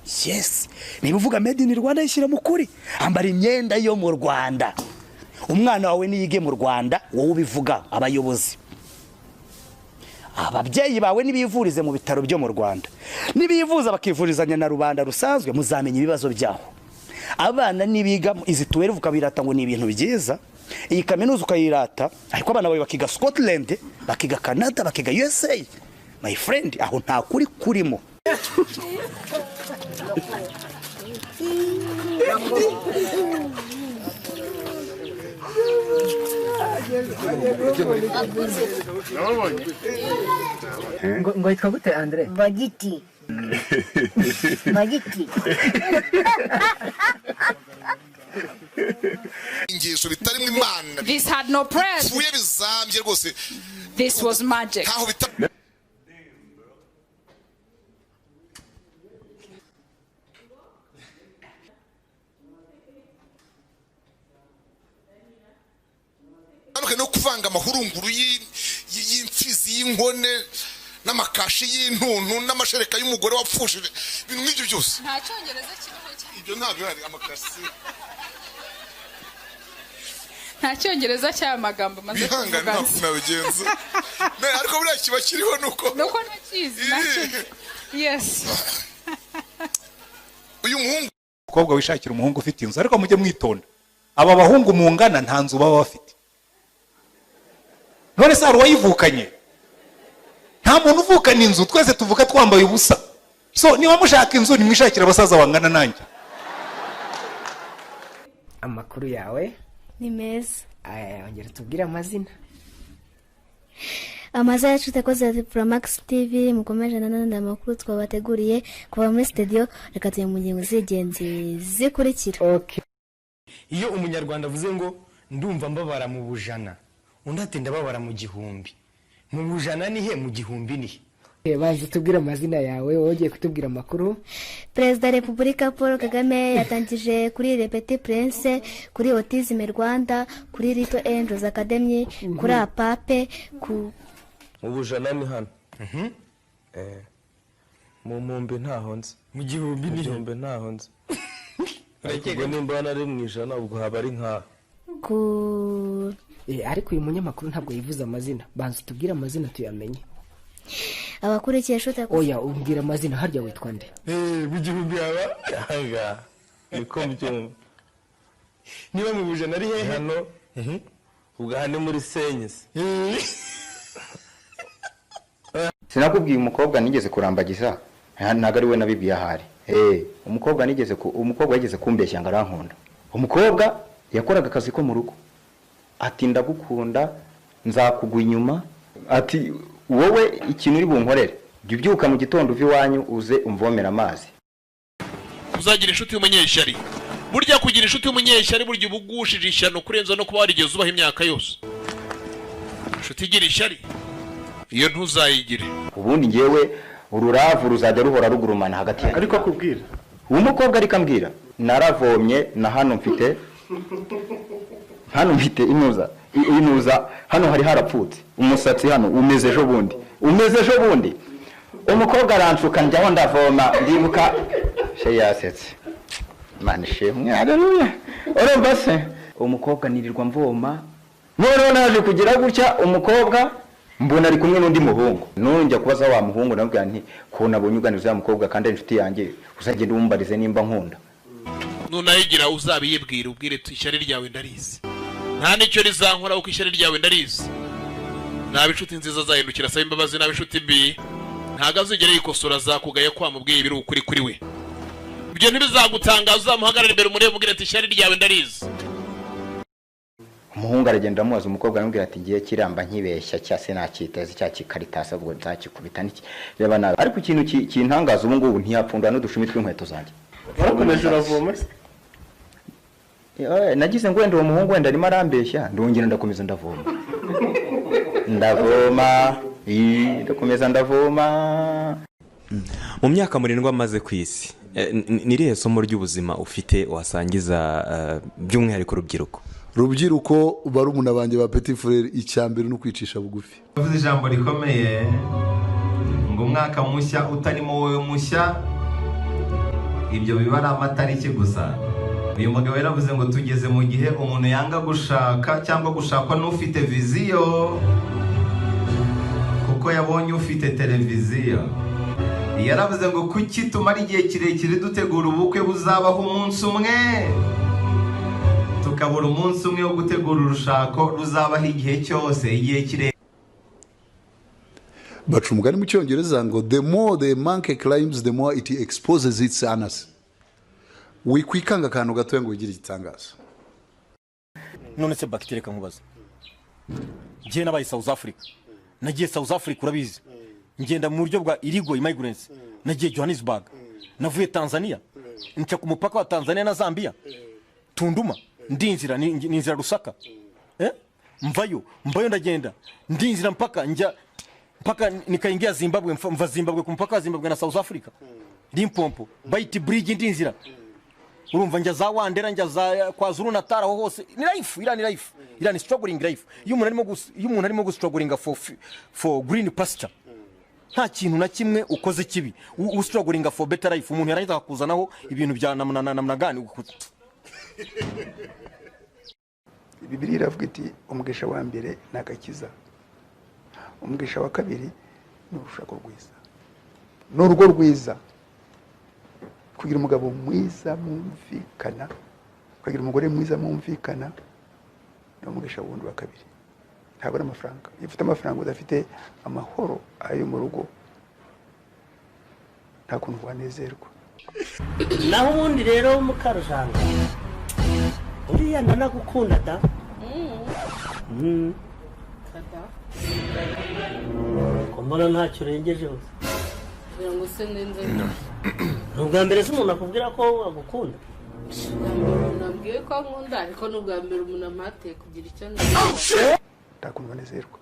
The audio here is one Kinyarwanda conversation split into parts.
Yes, niba uvuga made in Rwanda yishyira mu kuri, ambara imyenda yo mu Rwanda. Umwana wawe niyige mu Rwanda, wowe ubivuga abayobozi. Ababyeyi bawe nibivurize mu bitaro byo mu Rwanda. Nibivuza bakivurizanya na rubanda rusanzwe, muzamenya ibibazo byaho. Abana nibiga izi 12 ukabirata ngo ni ibintu byiza, iyi kaminuza ukayirata, ariko abana bawe bakiga Scotland, bakiga Canada, bakiga USA. My friend, aho nta kuri kurimo. Ngo yitwa gute Andre? Bagiti. Bagiti. Ingeso bitarimo Imana. This had no prayers. Fuye bizambye rwose. This was magic. no kuvanga amahurunguru y'imfizi y'inkone n'amakashi y'intuntu n'amashereka y'umugore wapfushije ibintu nk'ibyo byose nta cyongereza kiriho cyane ibyo ntabwo ari amakasi nta cyongereza cy'amagambo maze kuvuga nabigenza ariko buriya kiba kiriho nuko nakizi nacyo yes uyu muhungu umukobwa wishakira umuhungu ufite inzu ariko mujye mwitonda aba bahungu mungana nta nzu baba bafite none se hari uwayivukanye nta muntu uvukana inzu twese tuvuka twambaye ubusa so niba mushaka inzu nimwishakira abasaza bangana nanjye amakuru yawe ni meza ongera tubwire amazina amazina yacu takoze Promax TV mukomeje nanone amakuru twabateguriye kuva muri studio reka tuye mu ngingo z'igenzi zikurikira okay iyo umunyarwanda avuze ngo ndumva mbabara mu bujana undi ati ndababara mu gihumbi mu bujana ni he mu gihumbi ni he baje tubwira amazina yawe wogiye kutubwira amakuru Perezida Repubulika Paul Kagame yatangije kuri Le Petit Prince kuri Autisme Rwanda kuri Little Angels Academy kuri Apape ku ubujana ni hano mu mumbi ntaho nzi mu gihumbi ni he ntaho nzi ariko nimba nari mu ijana ubwo haba ari nka ku ariko uyu munyamakuru ntabwo yivuze amazina banza tubwire amazina tuyamenye abakurikiye shota oya umbwira amazina harya witwa nde mu gihumbi aba anga niko mbyumva niba mu bujana ari hehe hano ubwo hano muri Senyisi sinakubwiye umukobwa nigeze kurambagiza ntago ari we nabibwiye ahari umukobwa yageze kumbeshya ngo arankunda umukobwa yakoraga akazi ko mu rugo ati ndagukunda nzakugwa inyuma ati wowe ikintu uri bunkorere jya ubyuka mu gitondo uva iwanyu uze umvomera amazi uzagira inshuti y'umunyeshyari burya kugira inshuti y'umunyeshyari burya ubugushije ishyano kurenza no kuba warigeze ubaho imyaka yose inshuti igira ishyari iyo ntuzayigire ubundi ngewe ururavu ruzajya ruhora rugurumana hagati yawe ariko akubwira uwo mukobwa ariko ambwira naravomye na hano mfite inuza hano hari harapfutse umusatsi hano umeze ejo bundi umukobwa aranshuka njyaho ndavoma ndibuka she yasetse Imana ishimwe haleluya urumva se umukobwa nirirwa mvoma none naje kugira gutya umukobwa mbona ari kumwe n'undi muhungu nonjya kubaza wa muhungu nabwo nti ko nabonye uganiza umukobwa kandi inshuti yanjye uzagenda umbarize nimba nkunda nunayigira uzabiyibwira ubwire ishyari ryawe ndarizi nta nicyo rizankora uko ishyari ryawe ndarizi nabe inshuti nziza zahindukira saba imbabazi nabe inshuti mbi ntago azigera yikosora zakugaya kwamubwiye biri ukuri kuri we ibyo ntibizagutangaza uzamuhagarara imbere umurebe ubwire ishyari ryawe ndarizi umuhungu aragenda amubaza umukobwa aramubwira ati ngiye kiramba nkibeshya cyase nakiteze cya kikaritasa ubwo nzakikubita niki reba nawe ariko ikintu kintangaza ubu ngubu ntiyapfundwa n'udushumi tw'inkweto zanjye warakomeje uravoma se nagize ngo wenda uwo muhungu wenda arimo arambeshya ndongera ndakomeza ndavoma mu myaka 7 amaze ku isi nirihe somo ry'ubuzima ufite wasangiza by'umwihariko rubyiruko barumuna banjye ba Petit Frere icyambere no kwicisha bugufi bavuze ijambo rikomeye ngo umwaka mushya utarimo wowe mushya ibyo biba ari amatariki gusa. Uyu mugabo yaravuze ngo tugeze mu gihe umuntu yanga gushaka cyangwa gushakwa n'ufite viziyo kuko yabonye ufite televiziyo. Yaravuze ngo kuki tumara igihe kirekire dutegura ubukwe buzabaho umunsi umwe tukabura umunsi umwe wo gutegura urushako ruzabaho igihe cyose, igihe kirekire. Baca umugani mu cyongereza ngo the more the monkey climbs the more it exposes its anus. Wikwikanga akantu gatoya ngo wigire igitangaza. None se bakitire kankubaza. Ngiye nabaye South Africa. Nagiye South Africa urabizi. Ngenda mu buryo bwa illegal immigrants. Nagiye Johannesburg. Navuye Tanzania. Nca ku mupaka wa Tanzania na Zambia. Tunduma. Ndinzira ninzira Rusaka. Mvayo ndagenda. Ndinzira mpaka nikaingia Zimbabwe, mva Zimbabwe ku mupaka wa Zimbabwe na South Africa. Limpopo. Baiti bridge ndinzira. Urumva njya za Wandera njya za kwa Zulu Natal aho hose. Ni life, ira ni life. Ira ni struggling life. Iyo umuntu arimo gustrugglinga for green pasture. Nta kintu na kimwe ukoze kibi. Ustrugglinga for better life. Umuntu yarangiza kuzanaho ibintu bya namnagani. Bibiliya iravuga iti umugisha wa mbere nagakiza. Umugisha wa kabiri ni urushako rwiza. N'urugo rwiza. Kugira umugabo mwiza mumvikana, kugira umugore mwiza mumvikana, no umugisha wundi wa kabiri. Ntabwo n'amafaranga. Iyo ufite amafaranga udafite amahoro ayo mu rugo, nta kuntu wanezerwa. Naho ubundi rero mukarujanga uriya nanagukunda da. Kombona ntacyo urengejeho. Ngo se ndenze. Ubwa mbere se umuntu akubwira ko agukunda. Nabwiye ko nkunda ariko n'ubwa mbere umuntu amate kugira icyo ntakuntu banezerwa.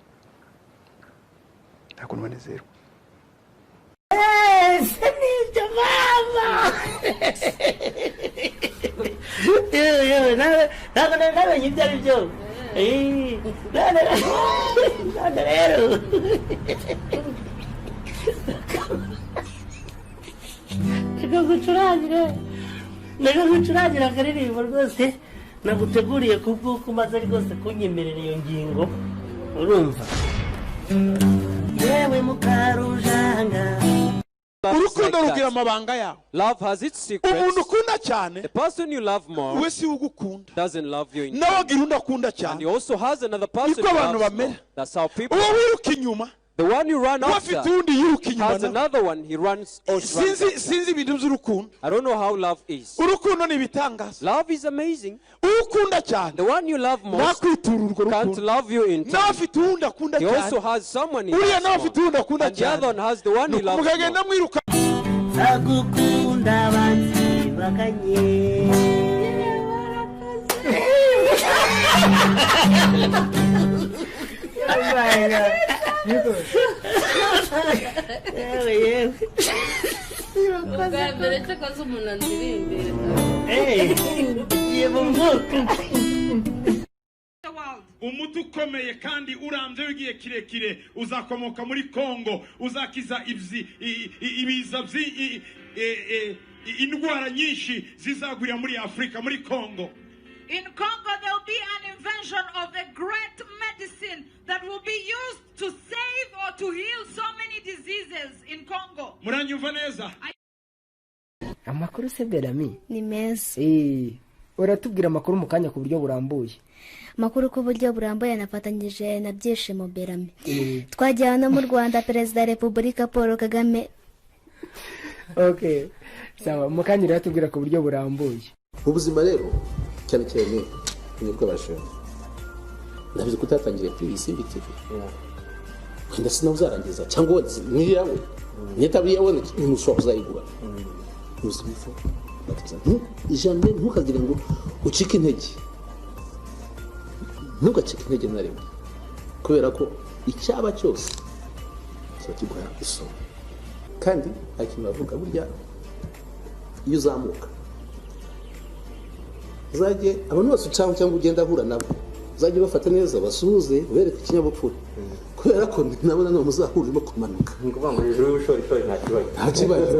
Ntakuntu banezerwa. Nibyo mama. Ntabwo ibyo ari byo. Rero. Nagagucurangira akaririmbo rwose naguteguriye kubw'uko umaze rwose kunyemerera iyo ngingo. Urumva? Yewe mukarujanga. Urukundo rugira amabanga yawe. Love has its secrets. Umuntu ukunda cyane. The person you love more. We si ugukunda. Doesn't love you in. Nawe gira undakunda cyane. And he also has another person. Niko abantu bamera. That's how people. Uwo wiruka inyuma. The one you run after has another one he runs or sinzi ibintu by'urukundo. I don't know how love is. Urukundo ni bitangaza. Love is amazing. Ukunda cyane. The one you love most can't love you in turn. Nafite undi akunda cyane. He also has someone he uriya loves nafite undi akunda and the cyane. other one has the one he loves mugagenda mwiruka. Agukunda banzi bakanye. Umuti ukomeye kandi urambye w'igihe kirekire uzakomoka muri Kongo, uzakiza ibiza indwara nyinshi zizagwira muri Afrika, muri Kongo. In Congo, there will be an invention of a great medicine that will be used to save or to heal so many diseases in Congo. Muranyumva neza? Amakuru se Berami ni meza. Uratubwira amakuru mu kanya ku buryo burambuye. Amakuru ku buryo burambuye nafatanyije na Byishimo Berami. Twajyana mu Rwanda Perezida wa Repubulika Paul Kagame. Okay. Sawa, mu kanya uratubwira ku buryo burambuye. Ubuzima rero cyane cyane ni bw'abashaka. Nabize kutatangira polisi bitiwe. Ndetse navuzarangiza cyangwa ni yawe. Nitabiye wone ni mushobora kuzayigura. Musubiza. Ijambo ntukagire ngo ucike intege. Ntugacike intege na rimwe. Kubera ko icyaba cyose kiguha isomo. Kandi akintu bavuga burya iyo uzamuka uzajye abantu bose cyangwa ugenda ahura nabo uzajye bafata neza basuhuze bereka ikinyabupfura kubera ko nabona no muzahura urimo kumanuka ngoba ngo hejuru y'ubushorishori nta kibazo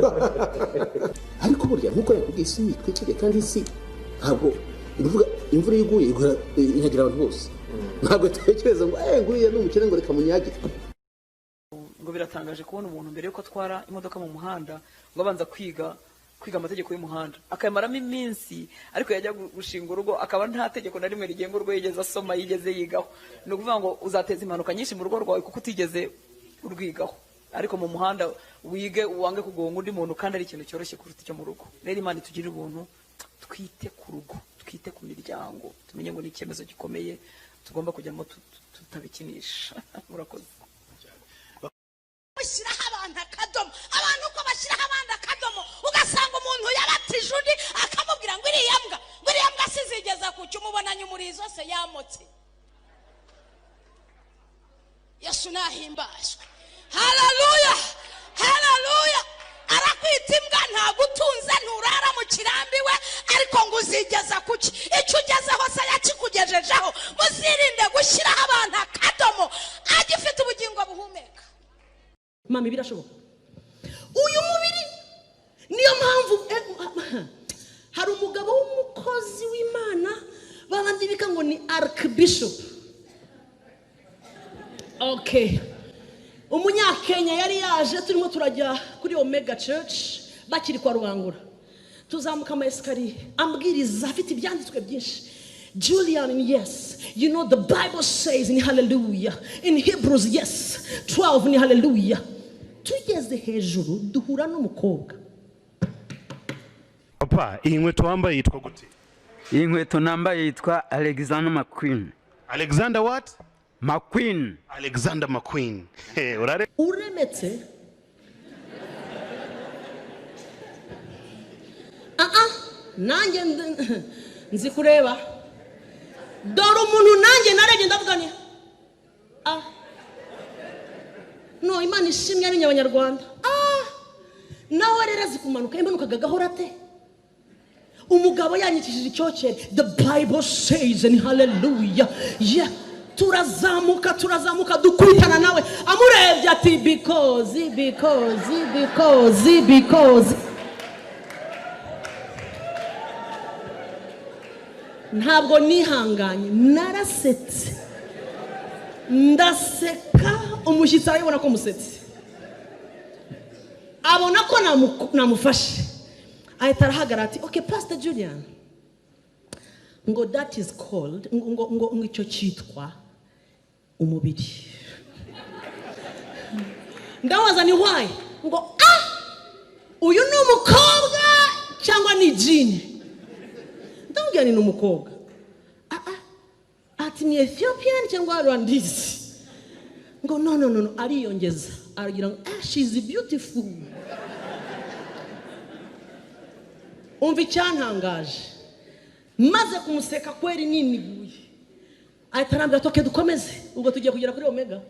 ariko burya nkuko yakubwiye isi Twisekere kandi isi ntabwo imvura iguye inyagira abantu bose ntabwo tekereza ngo nguriye n'umukene ngo reka munyagire ngo biratangaje kubona umuntu mbere yuko atwara imodoka mu muhanda ngo abanza kwiga amategeko y'umuhanda akayamaramo iminsi ariko yajya gushinga urugo akaba nta tegeko na rimwe rigenga urwo yigeze asoma yigeze yigaho ni ukuvuga ngo uzateza impanuka nyinshi mu rugo rwawe kuko utigeze urwigaho ariko mu muhanda wige wange kugonga undi muntu kandi ari ikintu cyoroshye kuruta icyo mu rugo rero Imana itugirire ubuntu twite ku rugo twite ku miryango tumenye ngo ni icyemezo gikomeye tugomba kujyamo tutabikinisha murakoze bashyiraho abantu akadomo abantu uko bashyiraho abandi akadomo ugasanga umuntu yabatije undi akamubwira ngo iriya mbwa sizigeza ku cyo umubonanye umurizo se yamotse Yesu nahimbazwe haleluya haleluya arakwita imbwa ntagutunze nturara mu kirambiwe ariko ngo uzigeza kuki icyo ugezeho se yakikugejejeho muzirinde gushyiraho abantu akadomo agifite ubugingo buhumeka mami birashoboka uyu mubiri niyo mpamvu hari umugabo w'umukozi w'Imana babandi bika ngo ni archbishop okay umunyakenya yari yaje turimo turajya kuri Omega Church bakiri kwa Rubangura tuzamuka ama esikariye ambwiriza afite ibyanditswe byinshi Julian, yes, you know the Bible says in hallelujah in Hebrews, yes, 12 ni hallelujah tugeze hejuru duhura n'umukobwa papa iyi nkweto wambaye yitwa gute iyi nkweto nambaye yitwa Alexander McQueen Alexander what McQueen Alexander McQueen uremetse nanjye nzi kureba dore umuntu nanjye narebye ndavuga ni no Imana ishimye ari nyabanyarwanda nawe rero azi kumanuka imanukaga gahora te umugabo yanyikishije icyocere the Bible says in hallelujah yeah turazamuka dukwitana nawe amurebye ati because ntabwo nihanganye narasetse ndaseka umushyitsi arabibona ko musetse abona ko namufashe ahita arahagarara ati okay Pastor Julian ngo that is called ngo icyo cyitwa umubiri ndabaza ni why ngo uyu ni umukobwa cyangwa ni jini ndamubwira ni umukobwa ati ni Ethiopian cyangwa Rwandese ngo no ariyongeza aragira ngo she is beautiful umva icyantangaje maze kumuseka kweri niniguye ahita arambwira ati dukomeze ubwo tugiye kugera kuri Omega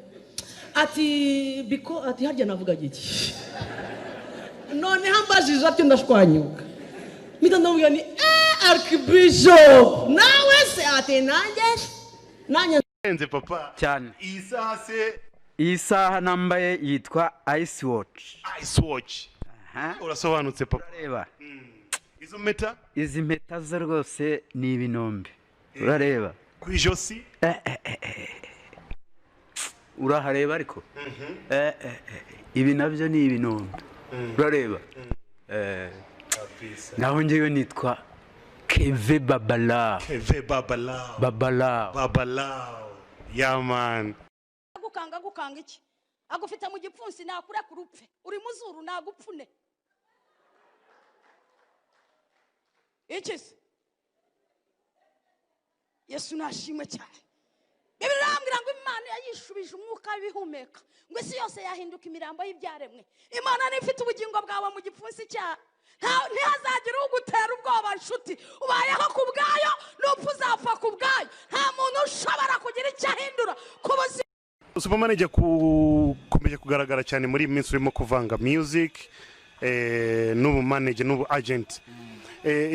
ati harya navuga giki none hambajije ati ndashwanyuka mpita ndamubwira ni Archbishop nawe se ati nanjye nze papa cyane iyi saha nambaye yitwa Ice Watch urasobanutse papa urareba izo mpeta zo rwose ni ibinombe urareba ku ijosi urahareba ariko ibi nabyo ni ibinombe urareba naho njyewe nitwa Keve Babala yeah man gukanga iki agufite mu gipfunsi nakure ku rupfe uri muzuru nagupfune iki se Yesu nashimwe cyane Bibiri irambwira ngo Imana yayishubije umwuka w'ibihumeka ngo isi yose yahinduka imirambo y'ibyaremwe Imana nifite ubugingo bwawe mu gipfunsi cya ntihazagira ugutera ubwoba nshuti ubayeho ku bwayo n'upfa uzapfa ku bwayo nta muntu ushobora kugira icyo ahindura ku buzima Superman ijya kumeje kugaragara cyane muri minsi urimo kuvanga music n'ubu manager n'ubu agent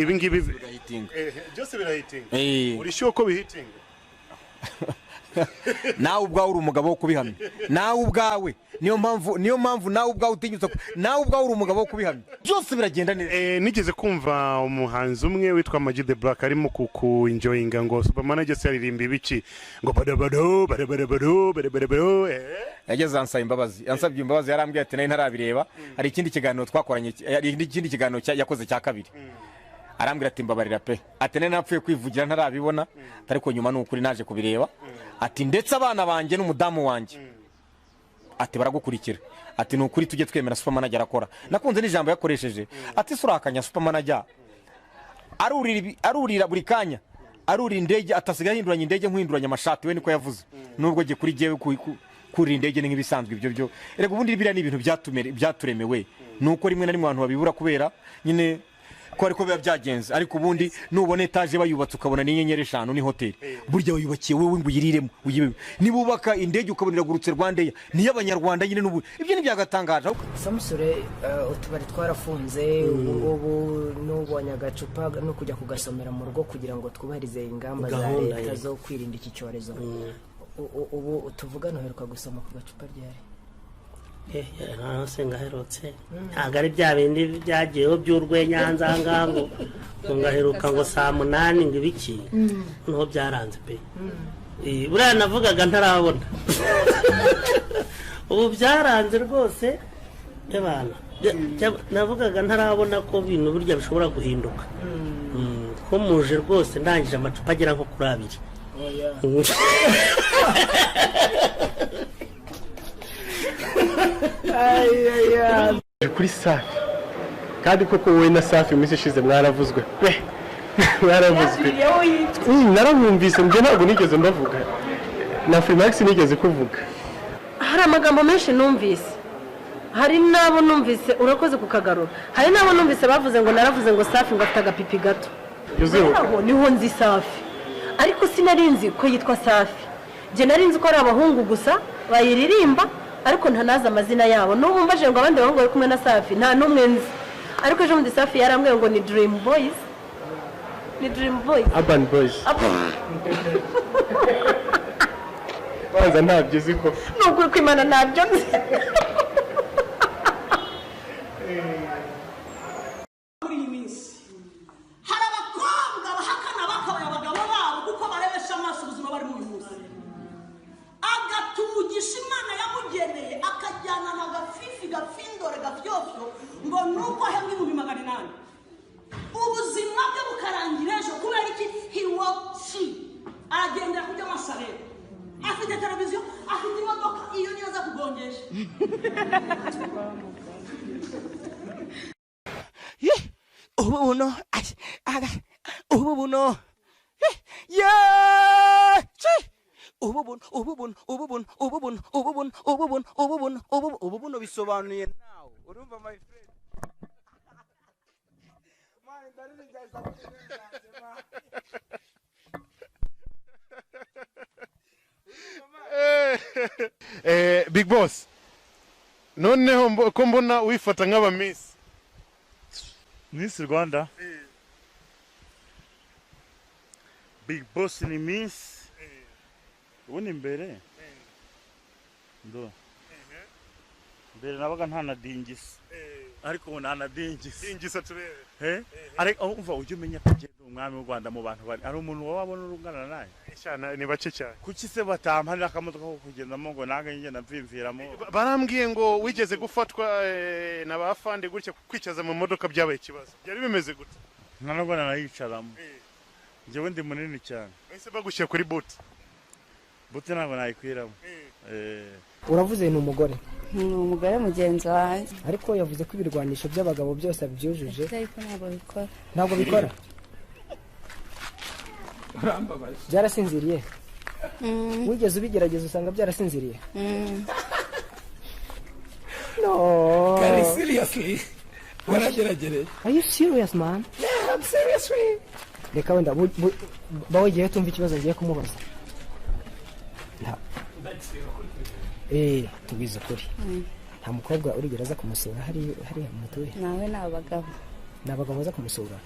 ibi ngibi byose birahitinga uri sure ko bihitinga nawe ubwawe uri umugabo wo kubihamya nawe ubwawe niyo mpamvu nawe ubwawe utinyutse nawe ubwawe uri umugabo wo kubihamya byose biragenda neza. Nigeze kumva umuhanzi umwe witwa Magic the Black arimo enjoyinga ngo Supermanager se yaririmba ibiki ngo badabado yageze ansaba imbabazi yansabye imbabazi yarambwiye ati nayo ntarabireba hari ikindi kiganiro twakoranye ikindi kiganiro yakoze cya kabiri arambwira ati mbabarira pe ati nene napfuye kwivugira ntarabibona ariko nyuma n'ukuri naje kubireba ati ndetse abana banjye n'umudamu wanjye ati baragukurikira ati n'ukuri tujye twemera Supermanager akora nakunze n'ijambo yakoresheje ati surakanya Supermanager arurira buri kanya arurira indege atasigaye hinduranya indege nk'hinduranya amashati we niko yavuze nubwo giye kuri jewe kurira indege nk'ibisanzwe ibyo erega ubundi biriya ni ibintu byaturemewe nuko rimwe na rimwe abantu babibura kubera nyine ko ariko biba byagenze ariko ubundi nubone etaje bayubatse ukabona n'inyenyeri 5 ni hoteli burya bayubakiye wewe ngo uyiriremo nibubaka indege ukabonera gurutse Rwandeya ni y'abanyarwanda nyine n'ubu ibyo ni byagatangaje. Samusure utubari twarafunze ubu n'ubonye agacupa no kujya kugasomera mu rugo kugira ngo twubahirize ingamba za leta zo kwirinda iki cyorezo. Ubu tuvugana uheruka gusoma ku gacupa ryari? Nase ngaherutse ntabwo ari bya bindi byagiyeho by'urwenya ngango ngaheruka ngo saa 8 ngo ibiki niho byaranze pe buriya navugaga ntarabona ubu byaranze rwose y'abana navugaga ntarabona ko ibintu burya bishobora guhinduka ko muje rwose ndangije amacupa agera nko kuri 2 kuri Safi kandi koko wowe na Safi iminsi ishize mwaravuzwe pe mwaravuzwe naramwumvise njye ntabwo nigeze mbavuga na Freemax nigeze kuvuga hari amagambo menshi numvise hari nabo numvise urakoze kukagarura hari nabo numvise bavuze ngo naravuze ngo Safi ngo afite agapipi gato yuzeho niho nzi Safi ariko sinarinzi ko yitwa Safi je narinzi ko ari abahungu gusa bayiririmba ariko ntanaza amazina yabo n'ubu mbaje ngo abandi bahungu bari kumwe na Safi nta numwe nzi ariko ejo muri Safi yarambwiye ngo ni Dream Boys Urban Boys banza ntabyo uzi ko nukuri kwimana ntabyo nzi muri iyi minsi hari abakobwa bahakana bakabaye abagabo babo kuko barebesha amaso ubuzima bari mu munsi agatumugisha Imana yamugeneye akajyana na gafifi gafindore gafyofyo ngo nuko ahembwa 800 ubuzima bwe bukarangira ejo kubera iki aragendera kujya amasarero afite televiziyo afite imodoka iyo niyo aza kugongesha ububuno bisobanuye nawe urumva my friend Big Boss noneho ko mbona wifata nk'aba Miss Rwanda Big Boss ni Miss ubundi mbere ndo mbere nabaga ntanadingisa ariko ubu ntanadingisa turebe ariko umva ujye umenya kugenda umwami w'u Rwanda mu bantu bari ari umuntu wabona urungana naye cyane ni bake cyane kuki se batampanira akamodoka ko kugendamo ngo nange ngenda mvimviramo barambwiye ngo wigeze gufatwa na bafande gutya kwicaza mu modoka byabaye ikibazo byari bimeze gute ntabwo nanayicaramo njyewe ndi munini cyane ese bagushyira kuri buti ntabwo nayikwiramo uravuze ni umugore ni umugore mugenzi wanjye ariko yavuze ko ibirwanisho by'abagabo byose abyujuje ariko ntabwo bikora byarasinziriye wigeze ubigerageza usanga byarasinziriye no seriously warageragereje are you serious man yeah I'm serious reka wenda bawegiye tumva ikibazo ngiye kumubaza tubize ukuri nta mukobwa urigera aza kumusura hariya mutuye nawe ni abagabo baza kumusura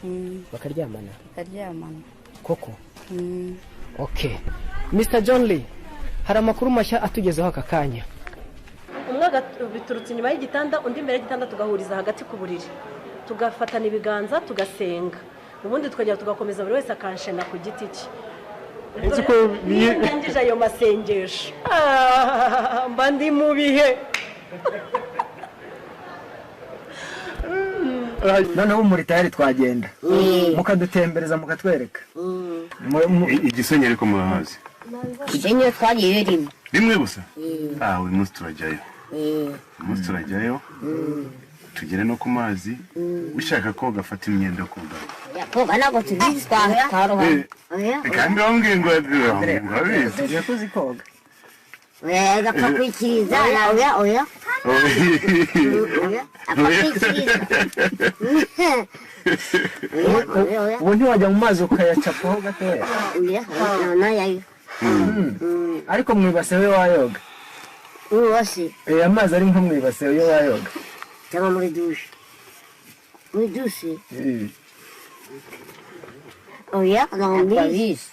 bakaryamana bakaryamana koko okay Mr. John Lee hari amakuru mashya atugezeho aka kanya. umwe biturutse inyuma y'igitanda undi imbere y'igitanda tugahuriza hagati ku buriri tugafatana ibiganza tugasenga ubundi tukagera tugakomeza buri wese akanshena ku giti cye ndangije ayo masengesho mba ndi mu bihe noneho muri tayari twagenda mukadutembereza mukatwereka Igisenyi ariko murahazi Igisenyi twagiye rimwe gusa uyu munsi turajyayo umunsi turajyayo tugere no ku mazi ushaka koga afata imyenda yo koga koga ntabwo tubizi twaroha kandi wambwiye ngo urabizi tugiye kuzi koga agapfa kwikiriza oya ubu ntiwajya mu mazi ukayacapaho gatoya ariko mu ibase we wayoga amazi ari nko mu ibase yo wayoga cyangwa muri dushe oya ntabwo mbizi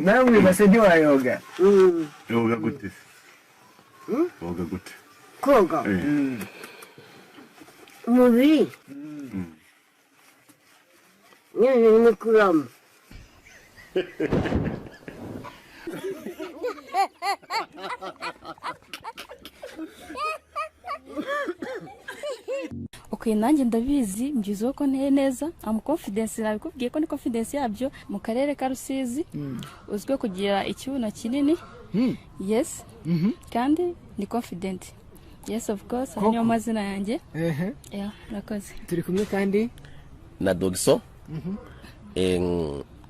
nawe mu ibase ntiwayoga yoga gute woga gute koga umubiri nyine ni kuramo Okay, nanjye ndabizi mbiziho ko nteye neza am confidence nabikubwiye ko ni confidence yabyo mu karere ka Rusizi uzwe kugira ikibuno kinini yes kandi ni confident yes of course niyo mazina yanjye yeah nakoze turi kumwe kandi na Dogso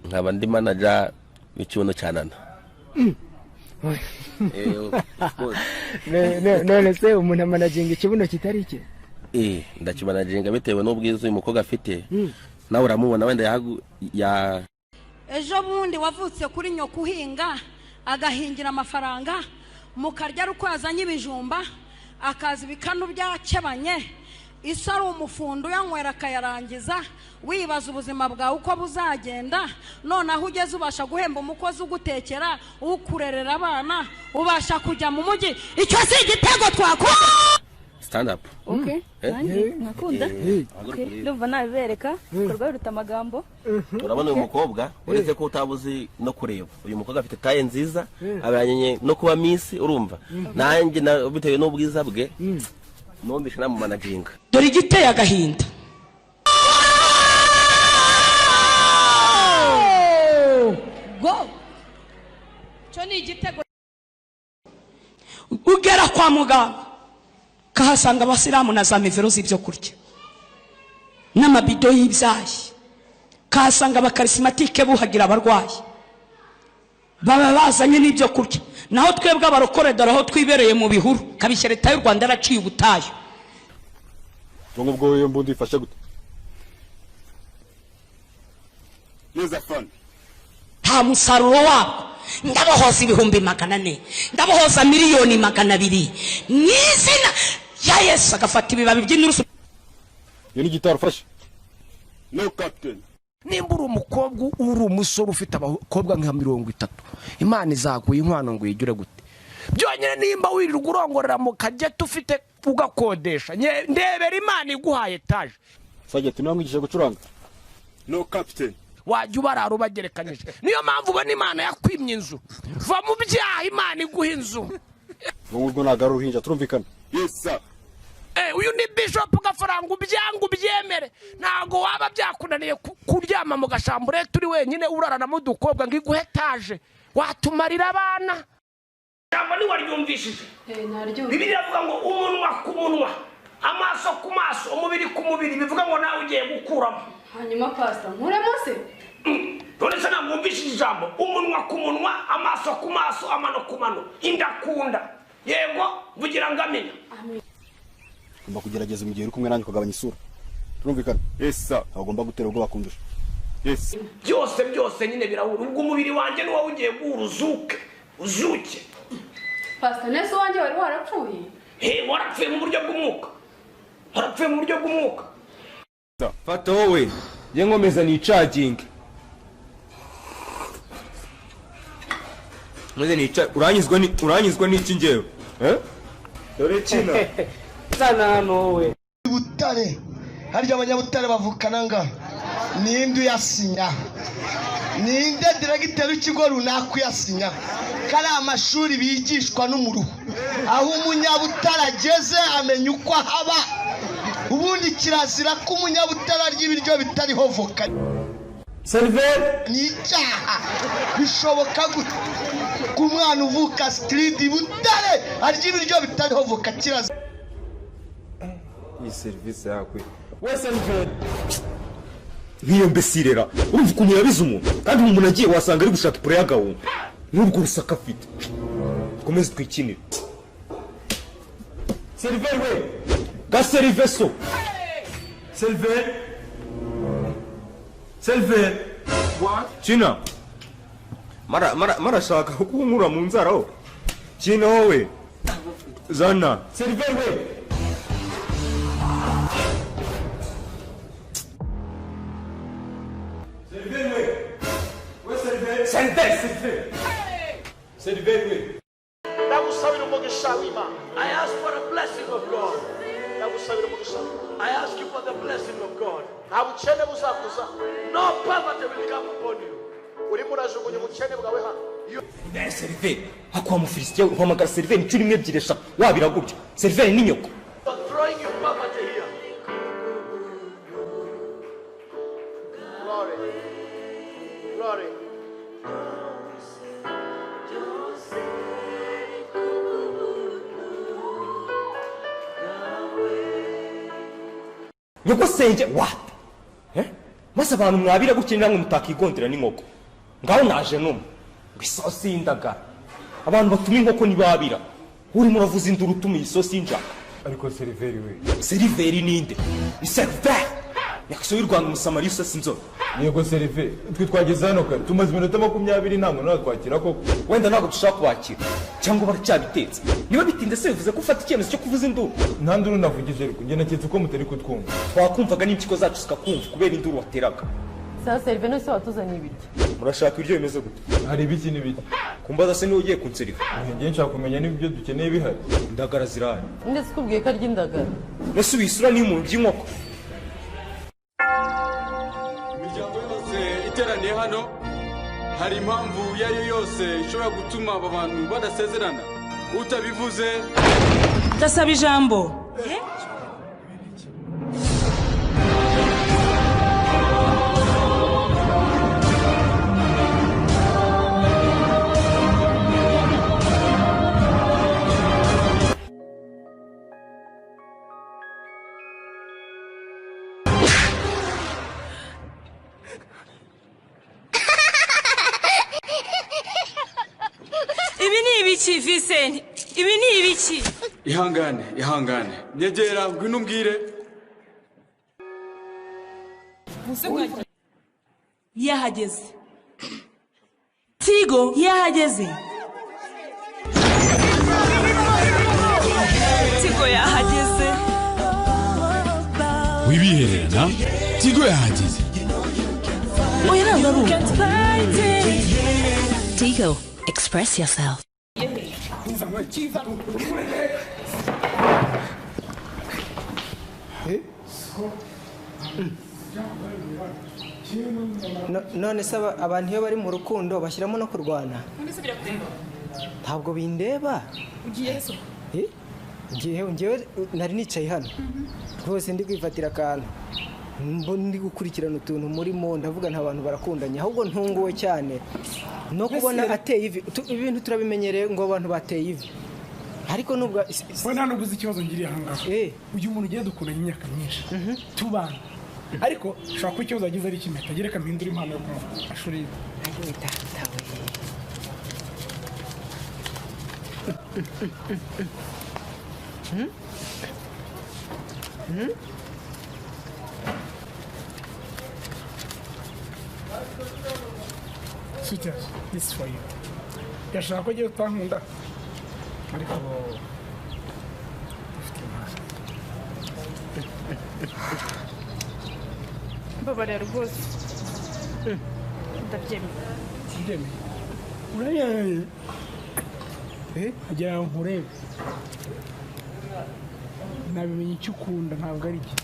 nkaba ndi manager w'ikibuno cyanana none se umuntu amanaginga ikibuno kitari cye ndakimanaginga bitewe n'ubwiza uyu mukobwa afite nawe uramubona wenda ya ejo bundi wavutse kuri nyoko uhinga agahingira amafaranga mukarya ari uko yazanye ibijumba akaza ibikanu byakebanye isa ari umufundo uyanywera akayarangiza wibaza ubuzima bwawe uko buzagenda none aho ugeze ubasha guhemba umukozi ugutekera ukurerera abana ubasha kujya mu mujyi icyo si igitego twakora stand up okay nakunda ndumva nabibereka bikorwa biruta amagambo urabona uyu mukobwa uretse ko utabuzi no kureba uyu mukobwa afite taye nziza abanye no kuba miss urumva nanjye bitewe n'ubwiza bwe numbisha namu managinga dore igiteye agahinda go cyo ni igitego ugera kwa muganga kahasanga abasilamu na za mivero z'ibyo kurya n'amabido y'ibyayi kahasanga abakarismatike buhagira abarwayi baba bazanye n'ibyo kurya naho twebwe abarokore dore aho twibereye mu bihuru kabishya leta y'u Rwanda yaraciye ubutayu ubwo iyo mbundi ifashe gute neza fun nta musaruro wako ndabohoza 400 ndabohoza 200,000 n'izina ya Yesu agafata ibibabi by'inturusu iyo ni gitaro fashe no captain nimba uri umukobwa uri umusore ufite abakobwa nka 30 Imana izaguye inkwano ngo yigire gute byonyine nimba wirirwa urongorera mu kageti ufite ugakodesha ndebera Imana iguhaye etaje sageti namwigisha gucuranga no captain wajya ubarara ubagerekanyije niyo mpamvu ubona Imana yakwimye inzu va mu byaha Imana iguha inzu ubwo nagara uruhinja turumvikana yes sir uyu ni bishop gafaranga ubyangu byemere nago waba byakunaniye kuryama mu gashambure turi wenyine urarana mu dukobwa ngiguhetaje watumarira abana jambo ni waryumvishije Bibiliya ivuga ngo umunwa ku munwa amaso ku maso umubiri ku mubiri bivuga ngo nawe ugiye gukuramo hanyuma pastor nkuremo se none se namwumvishije ijambo umunwa ku munwa amaso ku maso amano ku mano indakunda yego vugira ngamenya ugomba kugerageza mu gihe uri kumwe nanjye ukagabanya isura turumvikana yes sir agomba gutera ubwo bakundusha yes byose nyine birahura ubwo umubiri wanjye ni wowe ugiye uzuke pastor nese wanjye wari warapfuye warapfuye mu buryo bw'umwuka fata wowe ye nkomeza ni charging maze nica uranyizwa n'iki ngewe dore kina sana hano we Butare harya abanyabutare bavukana nga ninde uyasinya ninde diregiteri w'ikigo runaka uyasinya kari amashuri bigishwa n'umuruho aho umunyabutare ageze amenya uko haba ubundi kirazira ko umunyabutare arya ibiryo bitariho voka Server ni icyaha bishoboka gute ku mwana uvuka street Butare arya ibiryo bitariho voka kirazira iyi serivisi yakwe we server nk'iyo mbesirera urumva ukuntu yabize umuntu kandi umuntu agiye wasanga ari gushaka ipure y'agahumbi n'urwo rusaka afite dukomeze twikinire server we gaseriveso server what kina marashaka kunkura mu nzara ho kina wowe zana server we I ask for the blessing of God. I ask you for the blessing of God. No poverty will come upon you. seriveri hakuba mufilisitiya uhamagara seriveri inshuro imwe ebyiri eshatu wabira gutya seriveri ni nyoko I'm throwing you poverty here. Glory. nyoko senge what maze abantu mwabira gukina namwe mutakigondera n'inkoko ngaho naje numwe isosi y'indagara abantu batuma inkoko ntibabira urimo uravuza induru utuma iyi sosi y'injaka ariko seriveri we seriveri ninde ni seriveri yakso y'u Rwanda umusamari usosi inzobe yego seriveri twe twageze hano kare tumaze iminota 20 ntabwo nawe twakira koko wenda ntabwo dushaka kubakira cyangwa baracyabitetse niba bitinze se bivuze ko ufata icyemezo cyo kuvuza induru nta nduru navugije ariko njye naketse ko mutari kutwumva twakumvaga n'impyiko zacu zikakumva kubera induru wateraga saa seriveri nose watuzaniye ibiryo murashaka ibiryo bimeze gute hari ibiki n'ibiki kumbaza se niwe ugiye kunseriva njye nshaka kumenya n'ibyo dukeneye bihari indagara zirahari ndetse ukubwiye ko arya indagara mbese wisura niyo umuntu by'inkoko imiryango yose iteraniye hano hari impamvu iyo ari yo yose ishobora gutuma aba bantu badasezerana utabivuze ndasaba ijambo ibiki Vincent ibi ni ibiki ihangane nyegera ngwino umbwire yahageze Tigo yahageze Tigo yahageze wibihererana Tigo yahageze oya nagaruka Tigo, express yourself. none se abantu iyo bari mu rukundo bashyiramo no kurwana ntabwo bindeba ngewe nari nicaye hano rwose ndi kwifatira akantu ndi gukurikirana utuntu murimo ndavuga nta bantu barakundanye ahubwo ntunguwe cyane no kubona ateye ivi ibintu turabimenyereye ngo abantu bateye ivi ariko nubwo we nta nubwo uzi ikibazo ngiriye ahangaha uyu muntu ugiye dukundanye imyaka myinshi tubana ariko ushobora kuba ikibazo yagize ari kimwe atagira reka mpindure impano yo kuva amashuri Sweetheart, this is for you. Yashaka ko ugiye utankunda ariko ufite impano. mbabarira rwose ndabyemeye Ubyemeye? Urabyemeye? agira ngo nkurebe nabimenye icyo ukunda ntabwo ari iki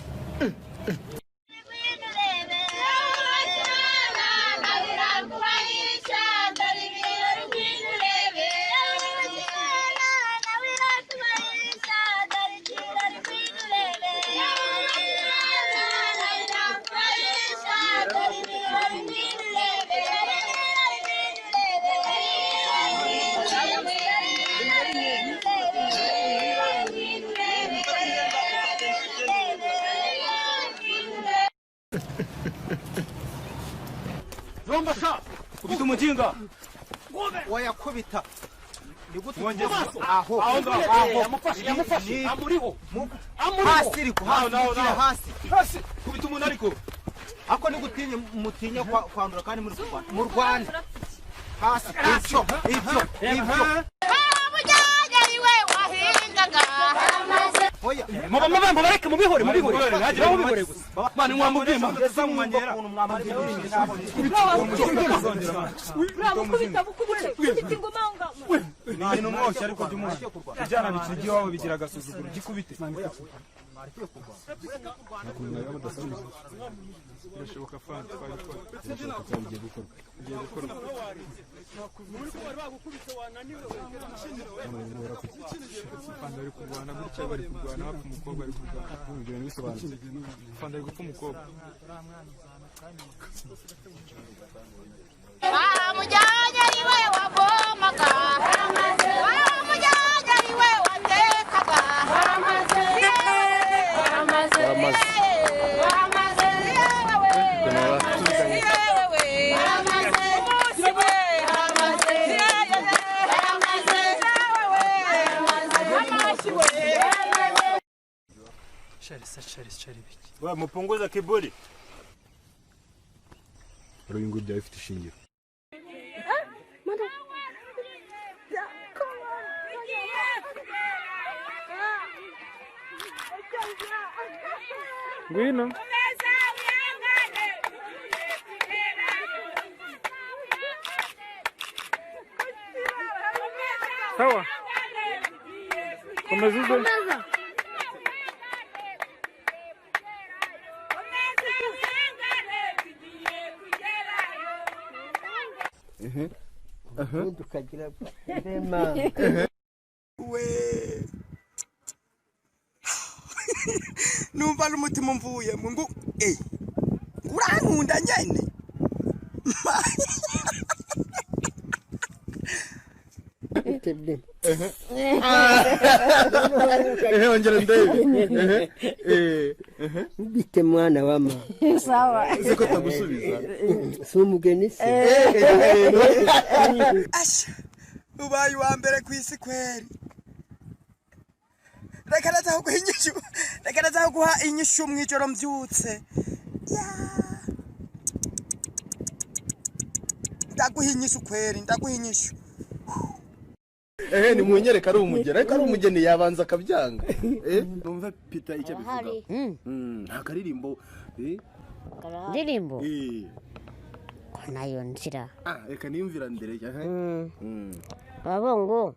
Zomba sha kubita umujinga wayakubita aho yamufashe amuriho hasi ariko hasi kubita umuntu ariko ako ni gutinya mutinya kwandura kandi mu Rwanda hasi ibyo mama bareke mubihore ntagira mubihore gusa mani mwamubwiye mbese mwanyera ni numwoshya ariko by'umuntu ijana bikigi wawe bigira agasuzuguro gikubite birashoboka fani twagiye gukora fani ari kurwana gutya bari kurwana hafi umukobwa ari kurwana fani ari gupfa umukobwa baramujyanye iwe wavomaga baramujyanye iwe watekaga baramaze Shari biki mupunguza kiburi Ruingo bya ifite ishingiro Ngwino sawa komeza tukagira rema we numva n'umutima mvuye mu ngo urankunda nyene ongera ndebe bite mwana wama sawa ziko tagusubiza si umugeni se asha ubaye wa mbere ku isi kweri reka ndaza guha inyishu mwijoro mbyutse ndaguha inyishu kweri ndaguha inyishu ni munyereka ari umugeni ariko ari umugeni yabanza akabyanga numva Peter icyo bivuga akaririmbo ndirimbo ko nayo nzira reka niyumvira ndere babongo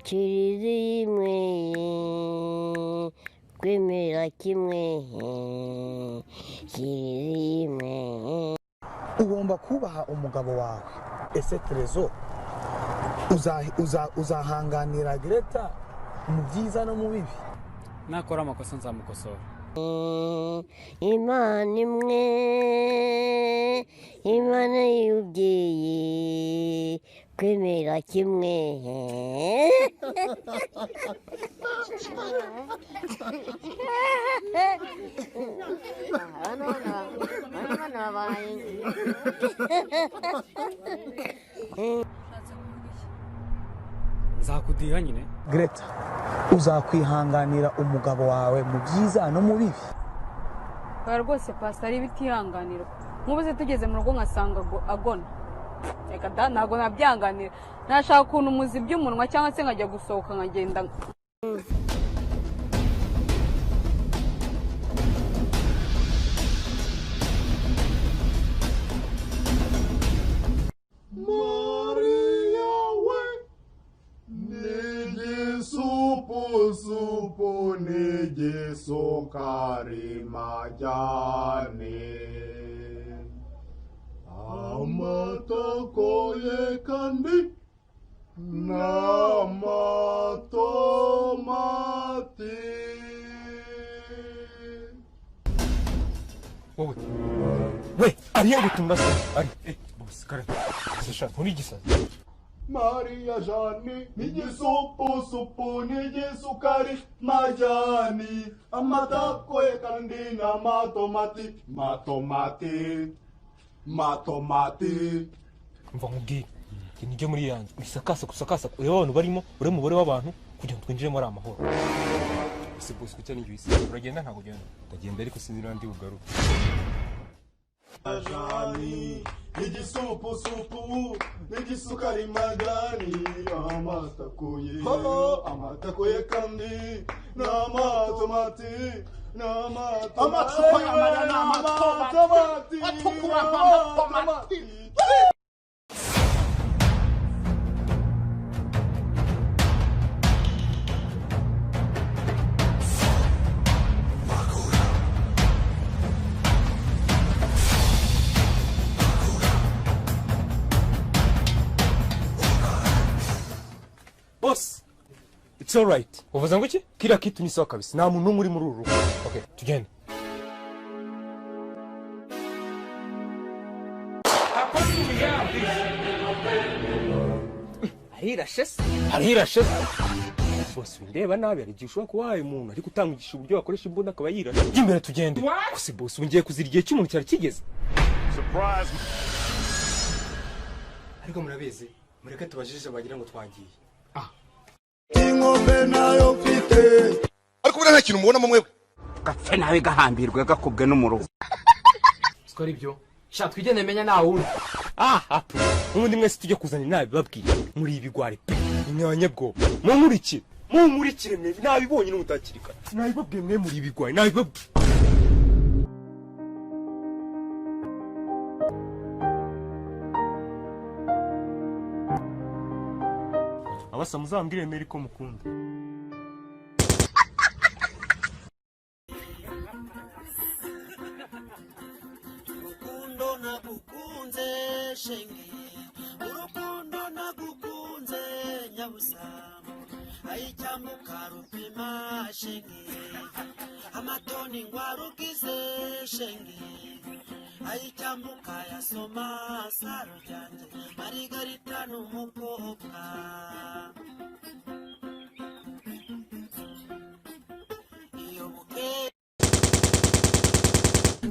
kirimwe kwemera kimwe kirimwe ugomba kubaha umugabo wawe ese Terezo uzahanganira Greta mu byiza no mu bibi nakora amakosa nzamukosora Imana imwe Imana y'ubyeyi kwemera kimwe nzakudiha nyine Greta uzakwihanganira umugabo wawe mu byiza no mu bibi rwose pastor ibitihanganira nk'ubuze tugeze mu rugo nkasanga agona reka ntabwo nabyanganira nashaka ukuntu umuzibye umunwa cyangwa se nkajya gusohoka nkagenda Maria we kari majyane amatako ye kandi n'amatomati. wowe we ariye gutumba se ari bose kare sishaka muri gisaza Maria Jani nigisupusupu nigisukari majani amatako ye kandi n'amatomati matomati. mva nkubwiye nijye muri yanjye isakasa kusakasa ureba abantu barimo ure mubare w'abantu kugira ngo twinjire muri amahoro. ese bose kucya n'ingiye isi uragenda nta kugenda ndagenda ariko sinzi n'andi bugaruka. Jani nigisupusupu nigisukari majani amatako ye kandi n'amatomati amacupa y'amara n'amatomati atukura nk'amatomati. Boss, it's all right. Uvuze ngo iki? Kila kitu ni sawa kabisa. Nta muntu muri muri uru. Okay, tugende. Ahirashe. Boss, ndeba nabi ari gishwa ko waye umuntu ari gutangisha uburyo bakoresha imbunda akaba yirashe. Imbere tugende. Kusi boss, ungiye kuzira igihe cy'umuntu cyari kigeze. Surprise. Ariko murabizi, mureke tubajije bagira ngo twagiye. Ingombe nayo mfite ariko buriya nta kintu mubonamo mwebwe gapfe nawe gahambirwe gakubwe n'umuruho. Sikora ibyo sha twigende menya nawe wundi. Ubundi mwese tujye kuzana nabi babwiye muri ibigwari pe nyanyebwo mumurikire mwe nabibonye n'utakirika nabibabwiye mwe muri ibigwari nabibabwiye. Abasa muzambwire meri ko mukunda. Urukundo nagukunze shenge urukundo nagukunze nyabusa ayicyamuka rupima shenge amatoni ngwarugize shenge ayicyamuka yasoma saro ryanjye marigarita n'umukobwa.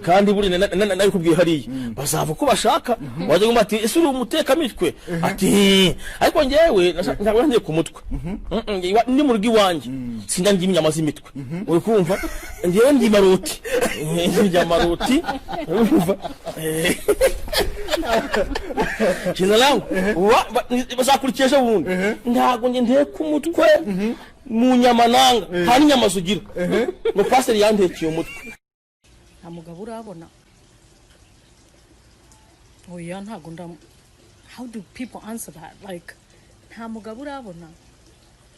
kandi buri nayo kubwiye hariya bazava ko bashaka waje ngo ati ese uri umuteka mitwe ati ariko ngewe ntabwo ngiye ku mutwe ni mu rugi wanje sinda ngi inyama z'imitwe uri kumva ngewe ndi maroti njya maroti urumva kinalangu bazakurikisha bundi ntago nge nde ku mutwe mu nyama nanga hari nyama zugira ngo pastor yantekeye umutwe. nta mugabo urabona oya ntago ndamu. How do people answer that? Like nta mugabo urabona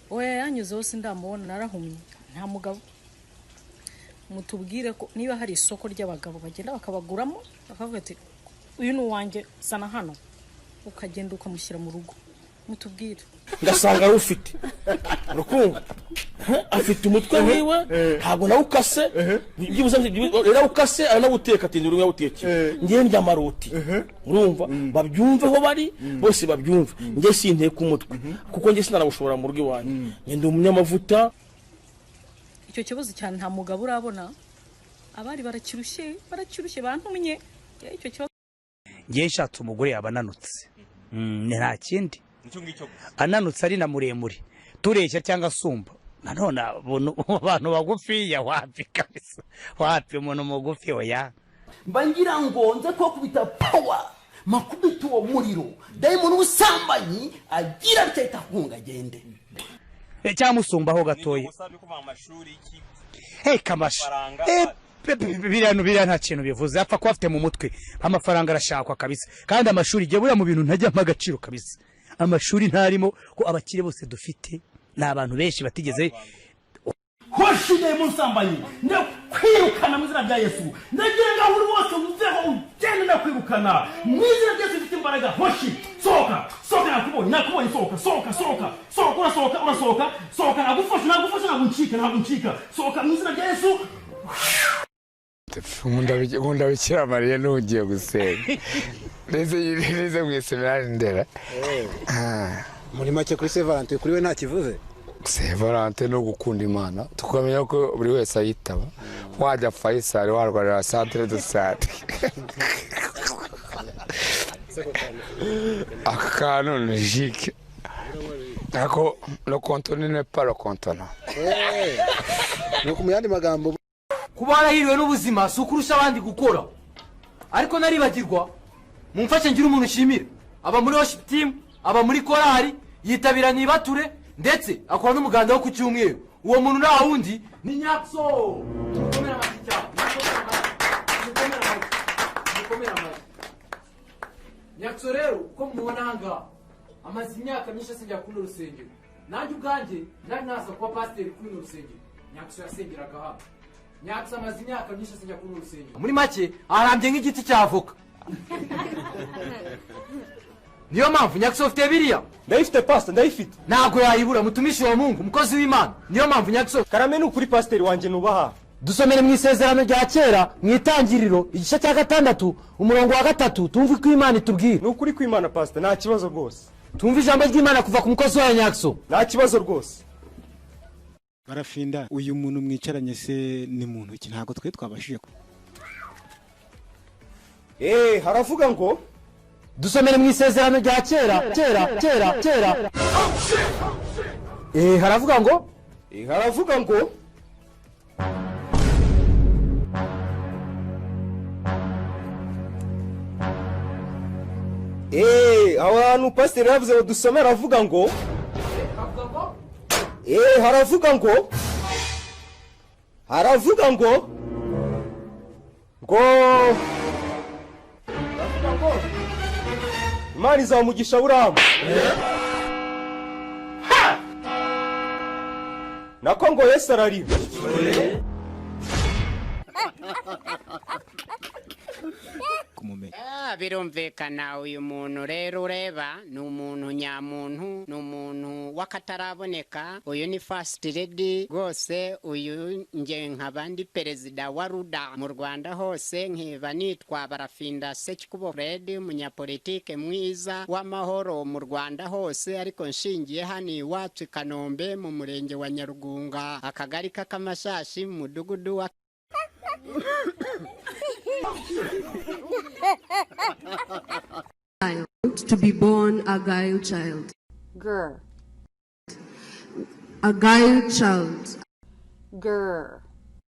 oya yanyuze hose ndamubona narahumye nta mugabo. Mutubwire ko niba hari isoko ry'abagabo bagenda bakabaguramo bakavuga ati uyu ni uwanjye sana hano ukagenda ukamushyira mu rugo mutubwire. Ngasanga ari ufite rukunga afite umutwe wiwe ntago nawe ukase byibuze rero ukase ari nabuteka ati nduru yawuteke ngiye ndya maroti urumva babyumveho bari bose babyumve ngiye sinteye ku mutwe kuko ngiye sinarabushobora mu rugo iwanyu ngende umunyamavuta. Icyo kibazo cyane nta mugabo urabona abari barakirushye bantumye icyo kibazo. Ngiye nshatse umugore yabananutse nta kindi ananutse ari na muremure tureshya cyangwa asumba nanone abantu bagufiya wapi kabisa wapi umuntu mugufi oya mbangira ngo nze ko kubita power makubita uwo muriro daimon ubusambanyi agira cyita kunga gende cyamusumbaho gatoya kamashi biriya nta kintu bivuze apfa ko afite mu mutwe amafaranga arashakwa kabisa kandi amashuri igiye buriya mu bintu ntajyamo agaciro kabisa. Amashuri ntarimo ko abakire bose dufite ni abantu benshi batigeze hoshi dayimoni usambanyi ndakwirukana mu izina rya Yesu ndagira ngo uri wose uveho ugende ndakwirukana mu izina rya Yesu ufite imbaraga hoshi sohoka nakubonye sohoka nagufasha naguncika sohoka mu izina rya Yesu. Nkunda Bikira Mariya n'ugiye gusenga neze mu iseminari ndera muri make kuri Saint Valentin kuri we nta kivuze. Saint Valentin no gukunda Imana tukamenya ko buri wese ayitaba wajya Faisal warwarira centre de santé akano logique ako le contenu n'est pas le contenant no kumuyandi magambo kuba warahiriwe n'ubuzima si ukurusha abandi gukora ariko naribagirwa mumfashe ngira umuntu ushimira aba muri worship team aba muri korali yitabira nibature ndetse akora n'umuganda wo ku cyumweru uwo muntu nta wundi ni Nyakso. Nyakso rero uko mubona hanga amaze imyaka myinshi asengera kuri urusengero nanjye ubwanjye nari naza kuba pasiteri kuri urusengero Nyakso yasengeraga hano Nyakso amaze imyaka myinshi asengera kuri urusengero muri make arambye nk'igiti cya avoka niyo mpamvu Nyakso ufite Bibiliya ndayifite pastor ndayifite ntago yayibura mutumishi wa Mungu umukozi w'Imana niyo mpamvu Nyakso karame ni ukuri pasiteri wanjye nubaha dusomere mu isezerano rya kera mu itangiriro igice cya 6 umurongo wa 3 tumve ko Imana itubwira ni ukuri ko Imana pastor nta kibazo rwose tumve ijambo ry'Imana kuva ku mukozi wa Nyakso nta kibazo rwose. Barafinda uyu muntu mwicaranye se ni muntu ki ntago twe twabashije haravuga ngo dusomere mu isezerano rya kera haravuga ngo abantu pasiteri yavuze ngo dusomere avuga ngo haravuga ngo Imana izamugisha Aburahamu nako ngo Yesu arariba birumvikana uyu muntu rero ureba ni umuntu nyamuntu ni umuntu w'akataraboneka uyu ni first lady rwose uyu nge nk'abandi perezida wa ruda mu Rwanda hose nkiba nitwa Barafinda Sekikubo Fred umunyapolitike mwiza w'amahoro mu Rwanda hose ariko nshingiye hano iwacu Kanombe mu murenge wa Nyarugunga akagari k'Akamashashi mu mudugudu wa to be born a girl child. Grr. A girl child. Grr.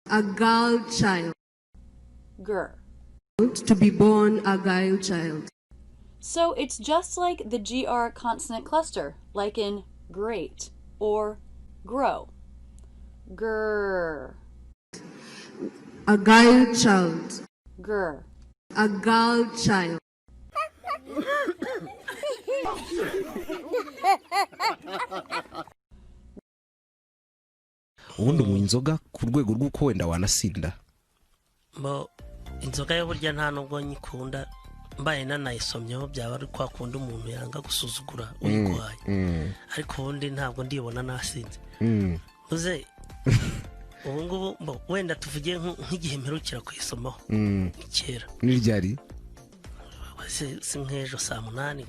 A girl child. Grr. To be born a girl child. So it's just like the GR consonant cluster, like in great or grow. Grr. A girl child. Grr. A girl child. ubundi mu inzoga ku rwego rw'uko wenda wanasinda inzoga yo burya nta nubwo nyikunda mbaye nanayisomyeho byaba ari kwa kundi umuntu yanga gusuzugura uyikwaye ariko ubundi ntabwo ndibona nasinze uze ubu ngubu wenda tuvuge nk'igihe mperukira kuyisomaho kera ni ryari si nk'ejo saa 8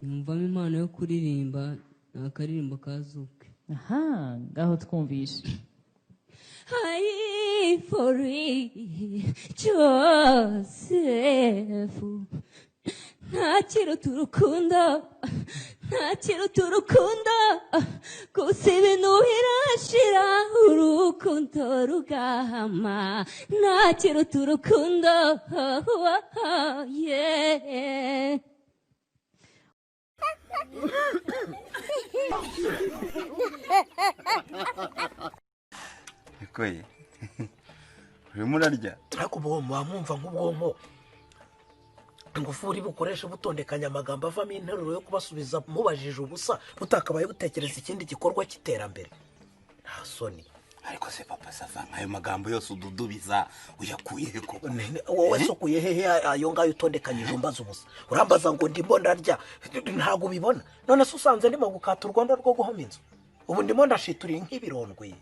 Mvamo impano yo kuririmba ni akaririmbo kazuke. Aha, ngaho twumvishe. Hi for Joseph. Ntakiruta urukundo gusa ibintu birashira urukundo rugahama ntakiruta urukundo yeah. Ekoye urimo urarya ariko ubu wamwumva nk'ubwonko ingufu uri bukoreshe butondekanya amagambo avamo interuro yo kubasubiza mubajije ubusa mutakabaye gutekereza ikindi gikorwa cy'iterambere nta soni. ariko se papa Safa ayo magambo yose ududubiza uyakuye he koko? Wowe se ukuye hehe ayo ngayo utondekanyije umbaza ubusa? Urambaza ngo ndimo ndarya ntago ubibona? None se usanze ndimo gukata u Rwanda rwo guhoma inzu? Ubu ndimo ndashituriye nk'ibirondwe.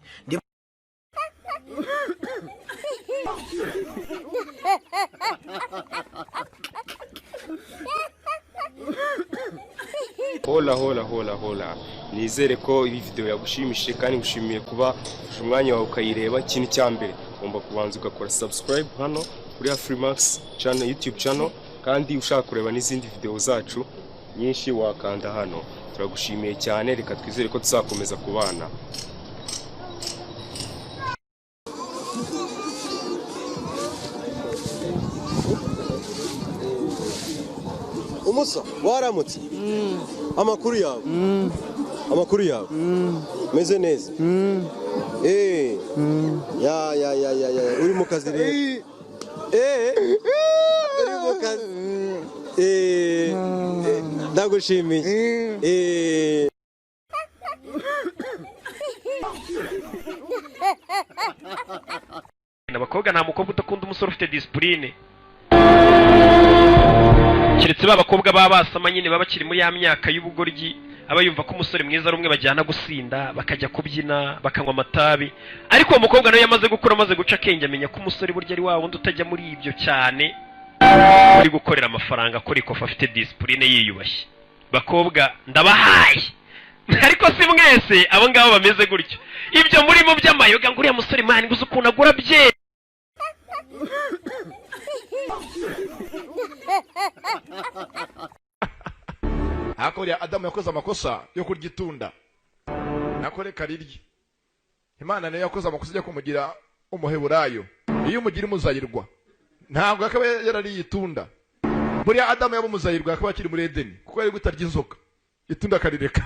hola nizere ko iyi video yagushimishije kandi ngushimiye kuba ufashe umwanya wawe ukayireba. Ikintu cya mbere ugomba kubanza ugakora subscribe hano kuri Afrimax channel, YouTube channel, kandi ushaka kureba n'izindi video zacu nyinshi wakanda hano. Turagushimiye cyane, reka twizere ko tuzakomeza kubana. Umusa waramutse amakuru yawe meze neza ya uri mu kazi rero uri mu kazi ndagushimiye abakobwa nta mukobwa udakunda umusore ufite discipline keretse babakobwa babasama nyine baba bakiri muri ya myaka y'ubugoryi aba yumva ko umusore mwiza ari umwe bajyana gusinda bakajya kubyina bakanywa amatabi. Ariko uwo mukobwa nawe yamaze gukura amaze guca akenge amenya ko umusore burya ari wa wundi utajya muri ibyo cyane, uri gukorera amafaranga akora ikofa afite discipline yiyubashye. Bakobwa ndabahaye ariko si mwese abo ngabo bameze gutyo. Ibyo muri mu by'amayoga ngo uriya musore mani gusa ukuntu agura bye Hakuriya Adamu yakoze amakosa yo kurya itunda nakore karirye. Imana nayo yakoze amakosa yo kumugira umuheburayo. Iyo umugira umuzayirwa ntabwo akaba yarariye itunda. Buriya Adamu yaba umuzayirwa akaba akiri muri Edeni kuko yari gutarya inzoka itunda karireka.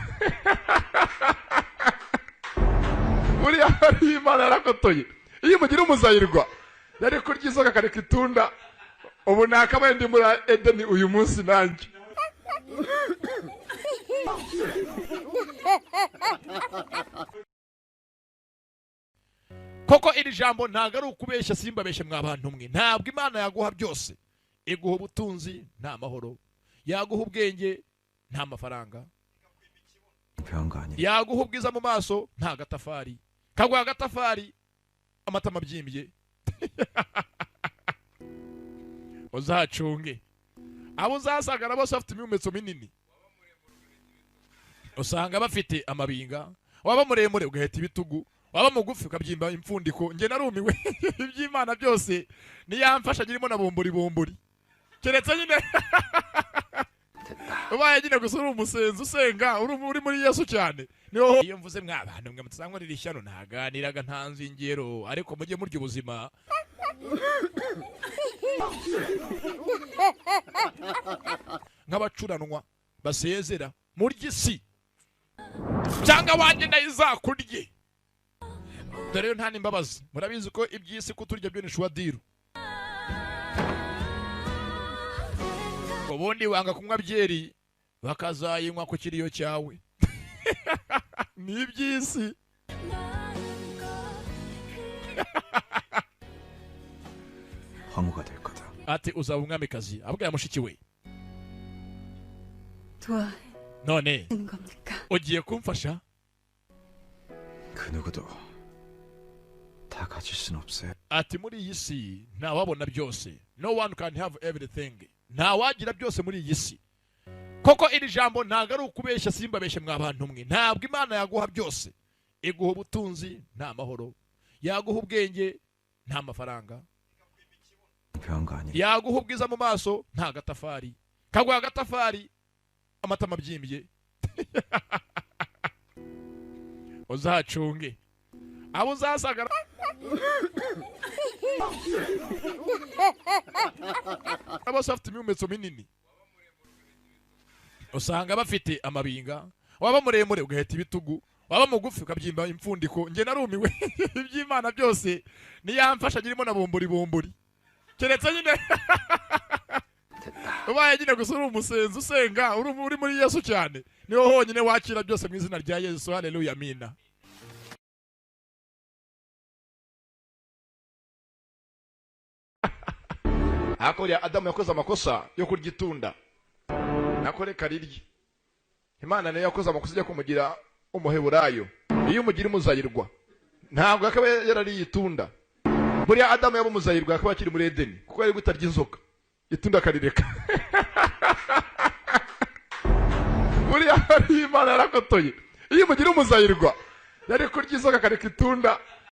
Buriya ari Imana yarakotoye. Iyo umugira umuzayirwa yari kurya inzoka kareka itunda. Ubu nakabaye ndi muri Edeni uyu munsi nanjye. Koko iri jambo ntago ari ukubeshya simbabeshye mwabantu mwe. Ntabwo Imana yaguha byose. Iguha ubutunzi nta mahoro, yaguha ubwenge nta mafaranga, yaguha ubwiza mu maso nta gatafari, kaguha agatafari amatama byimbye. Uzacunge abo uzasagara bose bafite imimetso minini, usanga bafite amabinga, waba muremure ugaheta ibitugu, waba mugufi ukabyimba impfundiko. Nge narumiwe iby'Imana byose niyamfasha girimo na bombori keretse nyine ubaye nyine gusa uri umusenzi usenga uri muri Yesu cyane. Niho iyo mvuze mwabantu mwe mutsangwa riri shyano ntaganiraga ntanzi ingero, ariko mujye murya ubuzima. Nk'abacuranwa basezera murya isi cyangwa wanjye nayizakurye. Dore nta nimbabazi, murabizi ko iby'isi kuturya byo nishuwa diru. Ubundi wanga kunywa byeri bakazayinywa ku kiriyo cyawe. Ni iby'isi. 황후가 될 거다. Ati uzaba umwamikazi abwira mushiki we. 좋아하는 none 겁니까? ugiye kumfasha? 그 누구도 다 가질 순 없어요. Ati muri iyi si ntawabona byose. No one can have everything. Ntawagira byose muri iyi si. Koko iri jambo ntago ari ukubeshya simbabeshye mwabantu mwe. Ntabwo Imana yaguha byose. Iguha ubutunzi nta mahoro, yaguha ubwenge nta mafaranga, yaguha ubwiza mu maso nta gatafari, kaguha agatafari amatama byimbye. Uzacunge abo uzasagara bose bafite imimetso minini, usanga bafite amabinga, waba muremure ugaheta ibitugu, waba mugufi ukabyimba impfundiko. Nge narumiwe iby'Imana byose niyamfasha girimo na bombori keretse nyine ubaye nyine gusa uri umusenzi usenga uri muri Yesu cyane niho honyine wakira byose mu izina rya Yesu. Haleluya, amina. Akora Adamu yakoze amakosa yo kurya itunda, nakore karirye. Imana nayo yakoze amakosa yo kumugira umuheburayo. Iyo umugira umuzayirwa ntabwo akaba yarariye itunda. Buriya Adamu yaba umuzayirwa akaba akiri muri Edeni kuko yari gutarya inzoka, itunda akarireka. Buriya ari Imana yarakotoye. Iyo umugira umuzayirwa yari kurya inzoka akareka itunda,